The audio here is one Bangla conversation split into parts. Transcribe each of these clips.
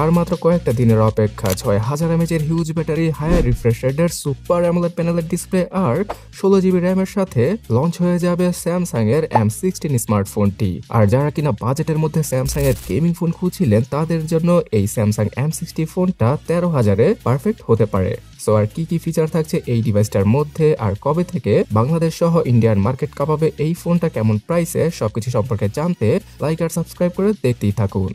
আর মাত্র কয়েকটা দিনের অপেক্ষা ৬,০০০ এমএএইচের হিউজ ব্যাটারি, হায়ার রিফ্রেশ রেটের সুপার অ্যামোলেড প্যানেলের ডিসপ্লে আর 16 জিবি র্যামের সাথে লঞ্চ হয়ে যাবে স্যামসাং এর M16 স্মার্টফোনটি। আর যারা কিনা বাজেটের মধ্যে স্যামসাং এর গেমিং ফোন খুঁজছিলেন তাদের জন্য এই স্যামসাং M60 ফোনটা 13,০০০-এ পারফেক্ট হতে পারে। সো আর কি ফিচার থাকছে এই ডিভাইসটার মধ্যে আর কবে থেকে বাংলাদেশ সহ ইন্ডিয়ান মার্কেট কাঁপাবে এই ফোনটা কেমন প্রাইসে সবকিছু সম্পর্কে জানতে লাইক আর সাবস্ক্রাইব করে দেখতেই থাকুন।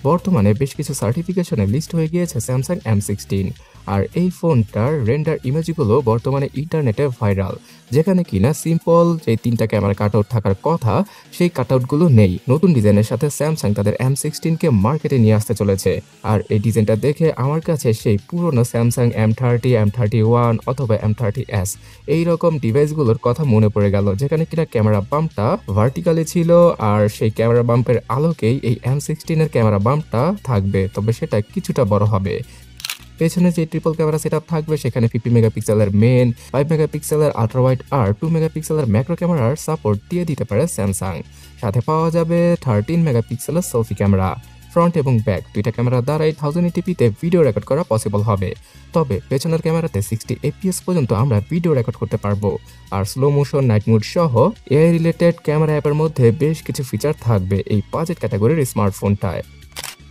বর্তমানে বেশ কিছু সার্টিফিকেশনে লিস্ট হয়ে গিয়েছে স্যামসাং M16 আর এই ফোনটার রেন্ডার ইমেজগুলো বর্তমানে ইন্টারনেটে ভাইরাল, যেখানে কিনা সিম্পল যে 3টা ক্যামেরা কাটআউট থাকার কথা সেই কাটআউটগুলো নেই। নতুন ডিজাইনের সাথে স্যামসাং তাদের M16কে মার্কেটে নিয়ে আসতে চলেছে আর এই ডিজাইনটা দেখে আমার কাছে সেই পুরনো স্যামসাং M30, M31 অথবা M30s এইরকম ডিভাইসগুলোর কথা মনে পড়ে গেল, যেখানে কিনা ক্যামেরা বাম্পটা ভার্টিক্যালি ছিল আর সেই ক্যামেরা বাম্পের আলোকেই এই M16 এর ক্যামেরা বাম্পটা থাকবে, তবে সেটা কিছুটা বড় হবে। পেছনে যে ট্রিপল ক্যামেরা সেটআপ থাকবে সেখানে 50 মেগাপিক্সেলের মেন, 5 মেগাপিক্সেলের আল্ট্রা ওয়াইড আর 2 মেগাপিক্সেলের ম্যাক্রো ক্যামেরার সাপোর্ট দিয়ে দিতে পারে স্যামসাং। সাথে পাওয়া যাবে 13 মেগাপিক্সেলের সেলফি ক্যামেরা। ফ্রন্ট এবং ব্যাক দুইটা ক্যামেরা দ্বারাই 1080p-তে ভিডিও রেকর্ড করা পসিবল হবে, তবে পেছনের ক্যামেরাতে 60 fps পর্যন্ত আমরা ভিডিও রেকর্ড করতে পারবো। আর স্লো মোশন, নাইট মোড সহ এআই রিলেটেড ক্যামেরা অ্যাপের মধ্যে বেশ কিছু ফিচার থাকবে এই বাজেট ক্যাটাগরির স্মার্টফোনটায়।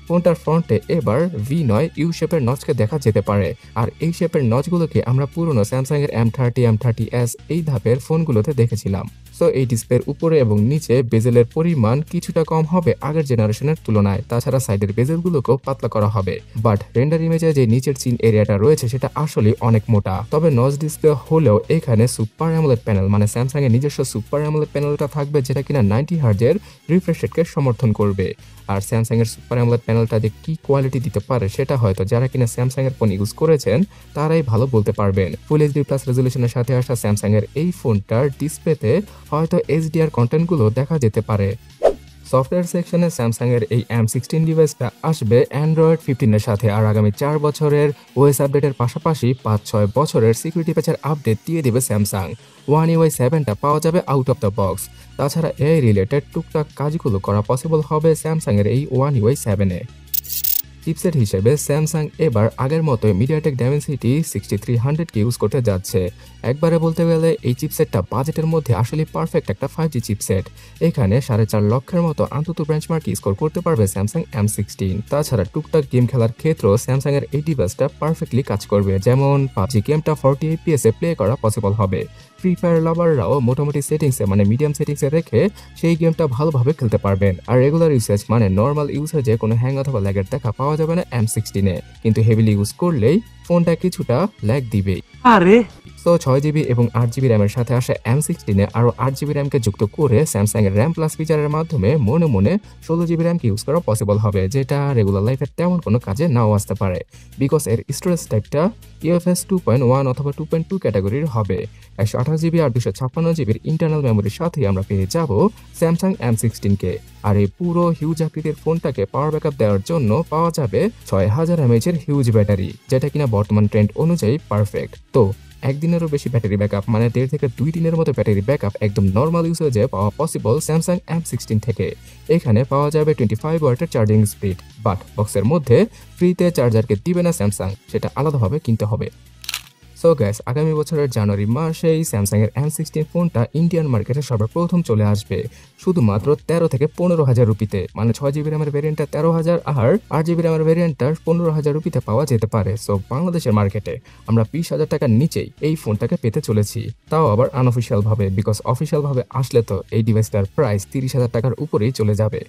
ফোনটার ফ্রন্টে এবার V9 ইউ শেপের নচকে দেখা যেতে পারে আর এই শেপের নচগুলোকে আমরা পুরনো স্যামসাং এর M30, M30s এই ধাপের ফোনগুলোতে দেখেছিলাম। সো এই ডিসপ্লের উপরে এবং নিচে বেজেলের পরিমাণ কিছুটা কম হবে আগের জেনারেশনের তুলনায়, তাছাড়া সাইডের বেজেলগুলোকেও পাতলা করা হবে। বাট রেন্ডার ইমেজে যে নিচের চিন এরিয়াটা রয়েছে সেটা আসলে অনেক মোটা, তবে নচ ডিসপ্লে হলেও এখানে সুপার অ্যামোলেড প্যানেল মানে স্যামসাং এর নিজস্ব সুপার অ্যামোলেড প্যানেলটা থাকবে, যেটা কিনা 90 হার্জের রিফ্রেশ রেটকে সমর্থন করবে। আর স্যামসাং এর সুপার অ্যামোলেড প্যানেলটা যে কি কোয়ালিটি দিতে পারে সেটা হয়তো যারা কিনা স্যামসাং এর ফোন ইউজ করেছেন তারাই ভালো বলতে পারবেন। ফুল এইচডি প্লাস রেজলিউশনের সাথে আসা স্যামসাং এর এই ফোনটার ডিসপ্লেতে হয়তো HDR কন্টেন্টগুলো দেখা যেতে পারে। সফটওয়্যার সেকশনে স্যামসাং এর এই M16 ডিভাইসটা আসবে অ্যান্ড্রয়েড 15 এর সাথে আর আগামী 4 বছরের ওএস আপডেটের পাশাপাশি 5-6 বছরের সিকিউরিটি প্যাচের আপডেট দিয়ে দেবে স্যামসাং। One UI 7টা পাওয়া যাবে আউট অফ দ্য বক্স। তাছাড়া এই রিলেটেড টুকটাক কাজগুলো করা পসিবল হবে স্যামসাং এর এই One UI 7-এ। চিপসেট হিসেবে স্যামসাং এবার আগের মতোই মিডিয়াটেক ডাইমেনসিটি 6300কে ইউজ করতে যাচ্ছে। একবারে বলতে গেলে এই চিপসেটটা বাজেটের মধ্যে আসলে পারফেক্ট একটা 5G চিপসেট। এখানে 4.5 লক্ষের মতো আন্তত বেঞ্চমার্ক স্কোর করতে পারবে স্যামসাং M16। তাছাড়া টুকটাক গেম খেলার ক্ষেত্রেও স্যামসাং এর এই ডিভাইসটা পারফেক্টলি কাজ করবে, যেমন PUBG গেমটা 40 FPS এ প্লে করা পসিবল হবে। ফ্রি ফায়ার লাভাররাও মোটামুটি সেটিংসে মানে মিডিয়াম সেটিংসে রেখে সেই গেমটা ভালোভাবে খেলতে পারবেন। আর রেগুলার ইউসেজ মানে নর্মাল ইউসেজে কোনো হ্যাং অথবা ল্যাগের দেখা পাওয়া যাবে না M16-এ, কিন্তু হেভিলি ইউজ করলেই ফোনটা কিছুটা ল্যাগ দিবেই। আরে সো 6GB এবং 8GB র্যামের সাথে আসা M16-এ আরও 8GB র্যামকে যুক্ত করে স্যামসাং এর র্যাম প্লাস ফিচারের মাধ্যমে মনে মনে 16GB র্যামকে ইউজ করা পসিবল হবে, যেটা রেগুলার লাইফে তেমন কোনো কাজে নাও আসতে পারে, বিকজ এর স্টোরেজ টাইপটা UFS 2.1 অথবা 2.2 ক্যাটাগরির হবে। 128GB আর 256GBর ইন্টারনাল মেমোরির সাথে আমরা পেয়ে যাব স্যামসাং M16-কে। আর এই পুরো হিউজ আকৃতির ফোনটাকে পাওয়ার ব্যাকআপ দেওয়ার জন্য পাওয়া যাবে 6000 mAh-এর হিউজ ব্যাটারি, যেটা কিনা বর্তমান ট্রেন্ড অনুযায়ী পারফেক্ট। তো একদিনেরও বেশি ব্যাটারি ব্যাকআপ মানে 1.5 থেকে 2 দিনের মতো ব্যাটারি ব্যাকআপ একদম নর্মাল ইউসেজে পাওয়া পসিবল স্যামসাং M16 থেকে। এখানে পাওয়া যাবে 25 ওয়াটের চার্জিং স্পিড, বাট বক্সের মধ্যে ফ্রিতে চার্জারকে দিবে না স্যামসাং, সেটা আলাদাভাবে কিনতে হবে। সো গাইস, আগামী বছরের জানুয়ারি মাসেই স্যামসাং এর M16 ফোনটা ইন্ডিয়ান মার্কেটে সর্বপ্রথম চলে আসবে শুধুমাত্র 13 থেকে 15,000 রুপিতে, মানে 6GB র্যামের ভেরিয়েন্টটা 13,000 আর 8GB র্যামের ভেরিয়েন্টটা 15,000 রুপিতে পাওয়া যেতে পারে। সো বাংলাদেশের মার্কেটে আমরা 20,000 টাকার নিচেই এই ফোনটাকে পেতে চলেছি, তাও আবার আনঅফিসিয়াল ভাবে, বিকজ অফিসিয়াল ভাবে আসলে তো এই ডিভাইসটার প্রাইস 30,000 টাকার উপরেই চলে যাবে।